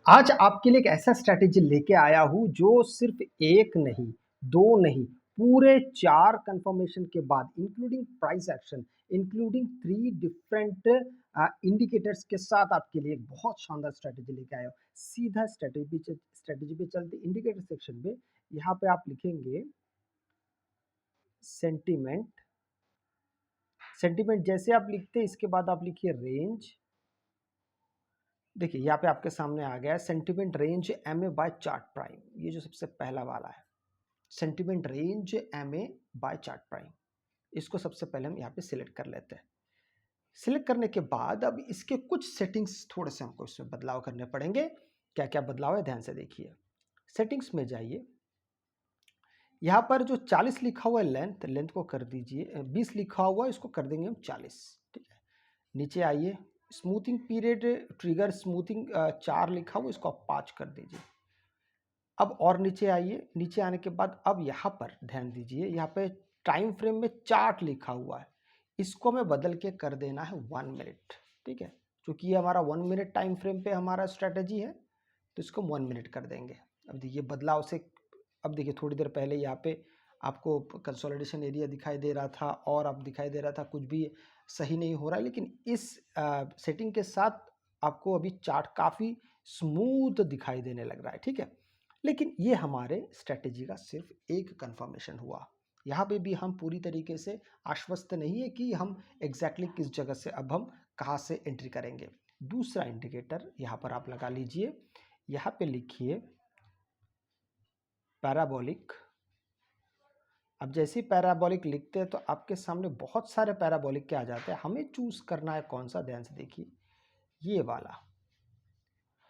आज आपके लिए एक ऐसा स्ट्रैटेजी लेके आया हूँ जो सिर्फ एक नहीं, दो नहीं, पूरे 4 कन्फर्मेशन के बाद including price action, including 3 different indicators के साथ आपके लिए एक बहुत शानदार स्ट्रैटेजी लेके आया हूँ। सीधा स्ट्रैटेजी पे चलते इंडिकेटर सेक्शन में। यहाँ पे आप लिखेंगे सेंटीमेंट। सेंटीमेंट जैसे आप लिखते हैं इसके बाद आप लिखिए रेंज। देखिए यहाँ पे आपके सामने आ गया है sentiment range MA by chart prime, ये जो सबसे पहला वाला है sentiment range MA by chart prime. इसको सबसे पहले हम यहाँ पे सिलेक्ट कर लेते हैं। सिलेक्ट करने के बाद अब इसके कुछ सेटिंग्स थोड़े से हमको इसमें बदलाव करने पड़ेंगे। क्या क्या बदलाव है ध्यान से देखिए। सेटिंग्स में जाइए, यहाँ पर जो 40 लिखा हुआ है लेंथ को कर दीजिए 20 लिखा हुआ है, इसको कर देंगे हम 40। ठीक है, नीचे आइए, स्मूथिंग पीरियड ट्रिगर स्मूथिंग 4 लिखा हुआ, इसको आप 5 कर दीजिए। अब और नीचे आइए, नीचे आने के बाद अब यहाँ पर ध्यान दीजिए, यहाँ पे टाइम फ्रेम में चार्ट लिखा हुआ है, इसको हमें बदल के कर देना है 1 मिनट। ठीक है, क्योंकि ये हमारा 1 मिनट टाइम फ्रेम पे हमारा स्ट्रेटजी है, तो इसको 1 मिनट कर देंगे। अब देखिए बदलाव से, अब देखिए थोड़ी देर पहले यहाँ पे आपको कंसोलिडेशन एरिया दिखाई दे रहा था और अब दिखाई दे रहा था कुछ भी सही नहीं हो रहा है, लेकिन इस सेटिंग के साथ आपको अभी चार्ट काफ़ी स्मूथ दिखाई देने लग रहा है। ठीक है, लेकिन ये हमारे स्ट्रेटेजी का सिर्फ एक कंफर्मेशन हुआ। यहाँ पे भी हम पूरी तरीके से आश्वस्त नहीं है कि हम एग्जैक्टली किस जगह से अब हम कहाँ से एंट्री करेंगे। दूसरा इंडिकेटर यहाँ पर आप लगा लीजिए, यहाँ पे लिखिए पैराबोलिक। अब जैसे ही पैराबोलिक लिखते हैं तो आपके सामने बहुत सारे पैराबोलिक के आ जाते हैं, हमें चूज करना है कौन सा। ध्यान से देखिए, ये वाला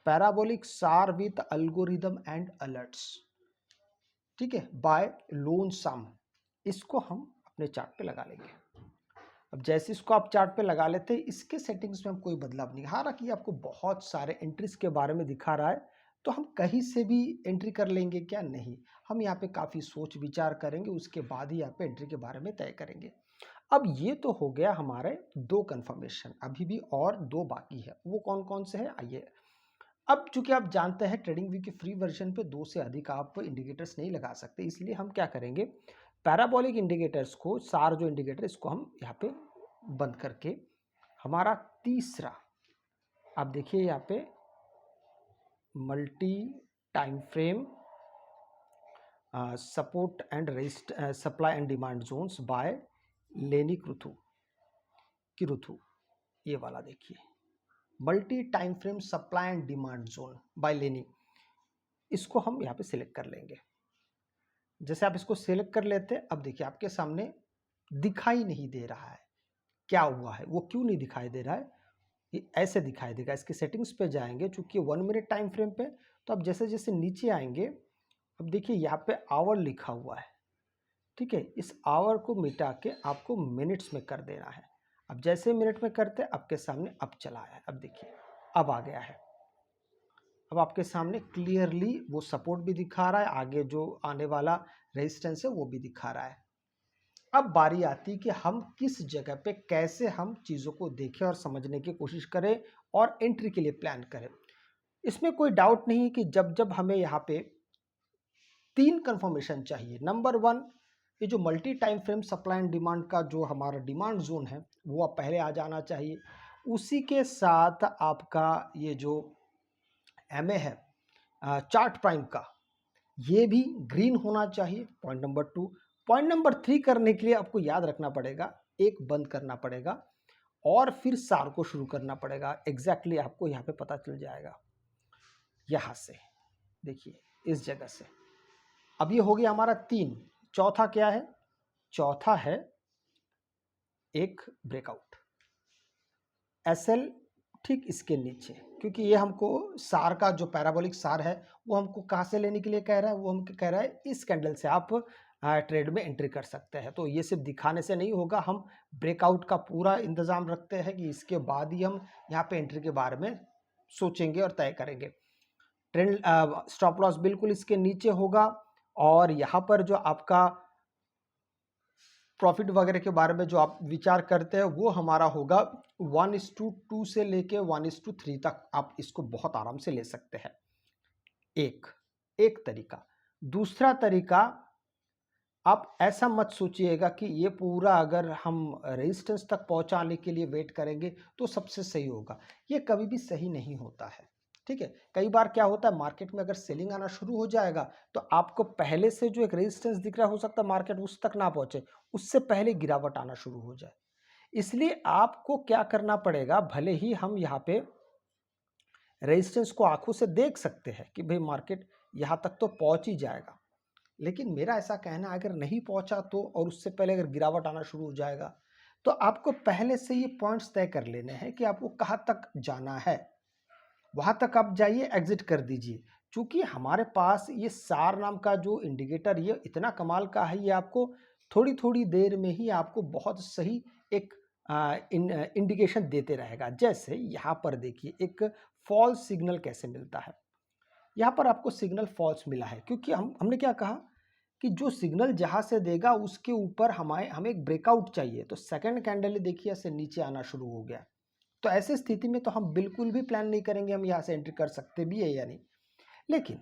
पैराबोलिक सार विथ अल्गोरिदम एंड अलर्ट्स, ठीक है, बाय लोन सम, इसको हम अपने चार्ट पे लगा लेंगे। अब जैसे इसको आप चार्ट पे लगा लेते हैं, इसके सेटिंग्स में हम कोई बदलाव नहीं, हालांकि आपको बहुत सारे एंट्रीज के बारे में दिखा रहा है, तो हम कहीं से भी एंट्री कर लेंगे क्या? नहीं, हम यहाँ पे काफ़ी सोच विचार करेंगे, उसके बाद ही यहाँ पे एंट्री के बारे में तय करेंगे। अब ये तो हो गया हमारे 2 कंफर्मेशन, अभी भी और 2 बाकी है। वो कौन कौन से हैं आइए। अब चूंकि आप जानते हैं ट्रेडिंग व्यू के फ्री वर्जन पे 2 से अधिक आप इंडिकेटर्स नहीं लगा सकते, इसलिए हम क्या करेंगे, पैराबोलिक इंडिकेटर्स को, सार जो इंडिकेटर, इसको हम यहाँ पे बंद करके हमारा तीसरा, आप देखिए यहाँ पे multi time frame support and rest supply and demand zones by लेनी किरुथु, ये वाला देखिए multi time frame supply and demand zone by लेनी, इसको हम यहाँ पे सिलेक्ट कर लेंगे। जैसे आप इसको सिलेक्ट कर लेते हैं, अब देखिए आपके सामने दिखाई नहीं दे रहा है, क्या हुआ है, वो क्यों नहीं दिखाई दे रहा है, ये ऐसे दिखाई देगा। इसके सेटिंग्स पे जाएंगे, चूंकि 1 मिनट टाइम फ्रेम पे, तो अब जैसे जैसे नीचे आएंगे, अब देखिए यहाँ पे आवर लिखा हुआ है। ठीक है, इस आवर को मिटा के आपको मिनट्स में कर देना है। अब जैसे मिनट में करते हैं, आपके सामने अब चला है, अब देखिए अब आ गया है। अब आपके सामने क्लियरली वो सपोर्ट भी दिखा रहा है, आगे जो आने वाला रेजिस्टेंस है वो भी दिखा रहा है। अब बारी आती है कि हम किस जगह पे कैसे हम चीज़ों को देखें और समझने की कोशिश करें और एंट्री के लिए प्लान करें। इसमें कोई डाउट नहीं कि जब जब हमें यहाँ पे 3 कंफर्मेशन चाहिए। नंबर 1, ये जो multi time frame supply and demand का जो हमारा डिमांड जोन है वो अब पहले आ जाना चाहिए। उसी के साथ आपका ये जो एमए है चार्ट प्राइम का, ये भी ग्रीन होना चाहिए। Point number 2। पॉइंट नंबर 3 करने के लिए आपको याद रखना पड़ेगा, एक बंद करना पड़ेगा और फिर सार को शुरू करना पड़ेगा। एग्जैक्टली आपको यहाँ पे पता चल जाएगा, यहाँ से देखिए इस जगह से। अब ये हो गया हमारा 3। चौथा क्या है? चौथा है एक ब्रेकआउट एसएल, ठीक इसके नीचे, क्योंकि ये हमको सार का जो पैराबोलिक सार है वो हमको कहाँ से लेने के लिए कह रहा है, वो हमको कह रहा है इस कैंडल से आप ट्रेड में एंट्री कर सकते हैं। तो ये सिर्फ दिखाने से नहीं होगा, हम ब्रेकआउट का पूरा इंतजाम रखते हैं कि इसके बाद ही हम यहाँ पे एंट्री के बारे में सोचेंगे और तय करेंगे। ट्रेंड स्टॉप लॉस बिल्कुल इसके नीचे होगा और यहाँ पर जो आपका प्रॉफिट वगैरह के बारे में जो आप विचार करते हैं वो हमारा होगा 1:2 से लेके 1:3 तक आप इसको बहुत आराम से ले सकते हैं। एक तरीका। दूसरा तरीका, आप ऐसा मत सोचिएगा कि ये पूरा अगर हम रेजिस्टेंस तक पहुंचाने के लिए वेट करेंगे तो सबसे सही होगा। ये कभी भी सही नहीं होता है, ठीक है। कई बार क्या होता है, मार्केट में अगर सेलिंग आना शुरू हो जाएगा तो आपको पहले से जो एक रेजिस्टेंस दिख रहा हो सकता है मार्केट उस तक ना पहुंचे, उससे पहले गिरावट आना शुरू हो जाए। इसलिए आपको क्या करना पड़ेगा, भले ही हम यहाँ पे रेजिस्टेंस को आंखों से देख सकते हैं कि भाई मार्केट यहाँ तक तो पहुंच ही जाएगा, लेकिन मेरा ऐसा कहना है अगर नहीं पहुंचा तो, और उससे पहले अगर गिरावट आना शुरू हो जाएगा तो आपको पहले से ये पॉइंट्स तय कर लेने हैं कि आपको कहाँ तक जाना है, वहां तक आप जाइए, एग्जिट कर दीजिए। क्योंकि हमारे पास ये सार नाम का जो इंडिकेटर ये इतना कमाल का है, ये आपको थोड़ी थोड़ी देर में ही आपको बहुत सही एक इंडिकेशन देते रहेगा। जैसे यहाँ पर देखिए एक फॉल्स सिग्नल कैसे मिलता है। यहाँ पर आपको सिग्नल फॉल्स मिला है क्योंकि हमने क्या कहा कि जो सिग्नल जहाँ से देगा उसके ऊपर हमें एक ब्रेकआउट चाहिए। तो सेकंड कैंडल देखिए ऐसे नीचे आना शुरू हो गया, तो ऐसी स्थिति में तो हम बिल्कुल भी प्लान नहीं करेंगे हम यहाँ से एंट्री कर सकते भी है या नहीं। लेकिन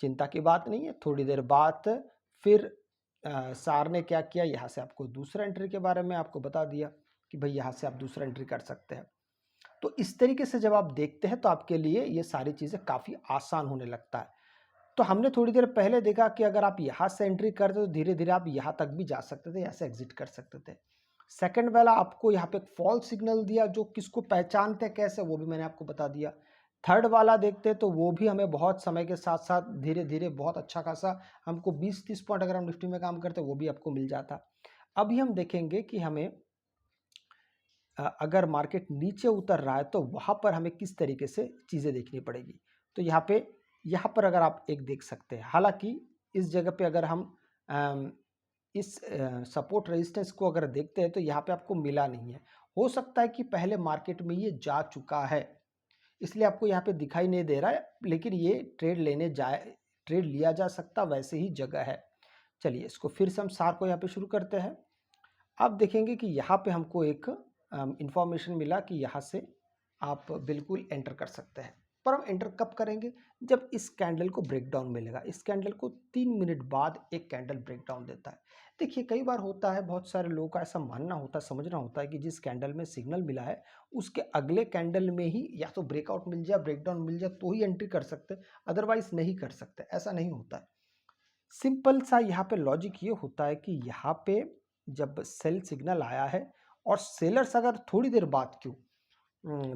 चिंता की बात नहीं है, थोड़ी देर बाद फिर सार ने क्या किया, यहाँ से आपको दूसरा एंट्री के बारे में आपको बता दिया कि भाई यहाँ से आप दूसरा एंट्री कर सकते हैं। तो इस तरीके से जब आप देखते हैं तो आपके लिए ये सारी चीज़ें काफ़ी आसान होने लगता है। तो हमने थोड़ी देर पहले देखा कि अगर आप यहाँ से एंट्री करते तो धीरे धीरे आप यहाँ तक भी जा सकते थे, यहाँ से एग्जिट कर सकते थे। सेकंड वाला आपको यहाँ पे एक फॉल्स सिग्नल दिया, जो किसको पहचानते हैं कैसे वो भी मैंने आपको बता दिया। थर्ड वाला देखते तो वो भी हमें बहुत समय के साथ साथ धीरे धीरे बहुत अच्छा खासा हमको 20-30 पॉइंट अगर हम निफ्टी में काम करते वो भी आपको मिल जाता। अभी हम देखेंगे कि हमें अगर मार्केट नीचे उतर रहा है तो वहाँ पर हमें किस तरीके से चीज़ें देखनी पड़ेगी। तो यहाँ पर अगर आप एक देख सकते हैं, हालांकि इस जगह पे अगर हम इस सपोर्ट रेजिस्टेंस को अगर देखते हैं तो यहाँ पे आपको मिला नहीं है। हो सकता है कि पहले मार्केट में ये जा चुका है, इसलिए आपको यहाँ पे दिखाई नहीं दे रहा है, लेकिन ये ट्रेड लिया जा सकता वैसे ही जगह है। चलिए इसको फिर से हम सार को यहाँ पे शुरू करते हैं। अब देखेंगे कि यहाँ पे हमको एक इंफॉर्मेशन मिला कि यहाँ से आप बिल्कुल एंटर कर सकते हैं। पर हम एंटर कब करेंगे, जब इस कैंडल को ब्रेकडाउन मिलेगा। इस कैंडल को 3 मिनट बाद एक कैंडल ब्रेकडाउन देता है। देखिए कई बार होता है, बहुत सारे लोगों का ऐसा मानना होता है, समझना होता है कि जिस कैंडल में सिग्नल मिला है उसके अगले कैंडल में ही या तो ब्रेकआउट मिल जाए, ब्रेकडाउन मिल जाए तो ही एंट्री कर सकते, अदरवाइज नहीं कर सकते। ऐसा नहीं होता है। सिंपल सा यहाँ पे लॉजिक ये होता है कि यहाँ पे जब सेल सिग्नल आया है और सेलर्स अगर थोड़ी देर बाद, क्यों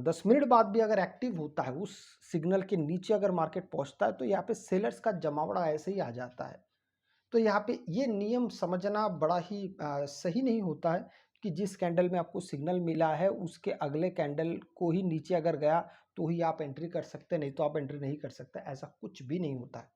10 मिनट बाद भी अगर एक्टिव होता है, उस सिग्नल के नीचे अगर मार्केट पहुंचता है तो यहाँ पे सेलर्स का जमावड़ा ऐसे ही आ जाता है। तो यहाँ पे ये नियम समझना बड़ा ही सही नहीं होता है कि जिस कैंडल में आपको सिग्नल मिला है उसके अगले कैंडल को ही नीचे अगर गया तो ही आप एंट्री कर सकते, नहीं तो आप एंट्री नहीं कर सकते। ऐसा कुछ भी नहीं होता है।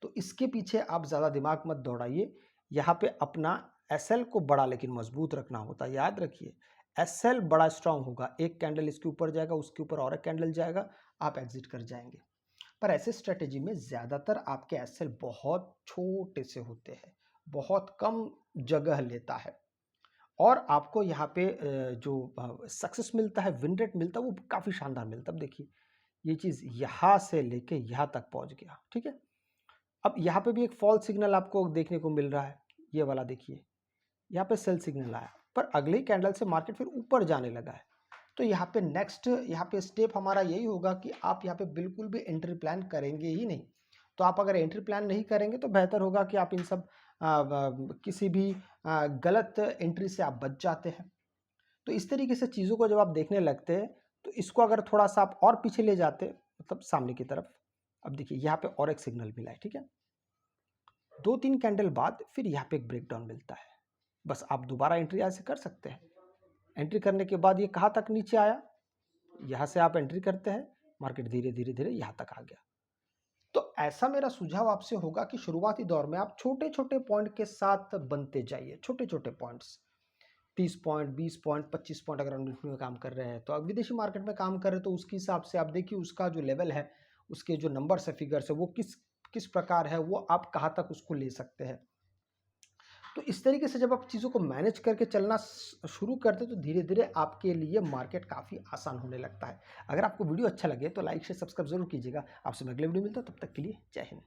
तो इसके पीछे आप ज़्यादा दिमाग मत दौड़ाइए। यहाँ पे अपना एसएल को बड़ा लेकिन मजबूत रखना होता है। याद रखिए एसएल बड़ा स्ट्रांग होगा, एक कैंडल इसके ऊपर जाएगा, उसके ऊपर और एक कैंडल जाएगा, आप एग्जिट कर जाएंगे। पर ऐसे स्ट्रेटेजी में ज़्यादातर आपके एसएल बहुत छोटे से होते हैं, बहुत कम जगह लेता है, और आपको यहाँ पे जो सक्सेस मिलता है, विन रेट मिलता है, वो काफ़ी शानदार मिलता है। अब देखिए ये चीज़ यहाँ से लेके यहाँ तक पहुँच गया, ठीक है। अब यहाँ पे भी एक फॉल्स सिग्नल आपको देखने को मिल रहा है, ये वाला देखिए, यहाँ पे सेल सिग्नल आया, पर अगले कैंडल से मार्केट फिर ऊपर जाने लगा है। तो यहाँ पे नेक्स्ट यहाँ पे स्टेप हमारा यही होगा कि आप यहाँ पे बिल्कुल भी एंट्री प्लान करेंगे ही नहीं। तो आप अगर एंट्री प्लान नहीं करेंगे तो बेहतर होगा कि आप इन सब किसी भी गलत एंट्री से आप बच जाते हैं। तो इस तरीके से चीज़ों को जब आप देखने लगते हैं तो इसको अगर थोड़ा सा आप और पीछे ले जाते, मतलब सामने की तरफ, अब देखिए यहाँ पे और एक सिग्नल मिला है, ठीक है। 2-3 कैंडल बाद फिर यहाँ पे एक ब्रेकडाउन मिलता है, बस आप दोबारा एंट्री ऐसे कर सकते हैं। एंट्री करने के बाद ये कहाँ तक नीचे आया, यहाँ से आप एंट्री करते हैं, मार्केट धीरे धीरे धीरे यहाँ तक आ गया। तो ऐसा मेरा सुझाव आपसे होगा कि शुरुआती दौर में आप छोटे छोटे पॉइंट के साथ बनते जाइए, छोटे छोटे पॉइंट्स, 30 पॉइंट, 20 पॉइंट, 25 पॉइंट अगर हम निफ्टी में काम कर रहे हैं, तो अब विदेशी मार्केट में काम कर रहे हैं तो उसके हिसाब से आप देखिए उसका जो लेवल है, उसके जो नंबर्स है, फिगर्स है, वो किस किस प्रकार है, वो आप कहाँ तक उसको ले सकते हैं। तो इस तरीके से जब आप चीज़ों को मैनेज करके चलना शुरू करते तो धीरे धीरे आपके लिए मार्केट काफ़ी आसान होने लगता है। अगर आपको वीडियो अच्छा लगे तो लाइक शेयर सब्सक्राइब जरूर कीजिएगा। आपसे मैं अगले वीडियो मिलता हूँ, तब तक के लिए जय हिंद।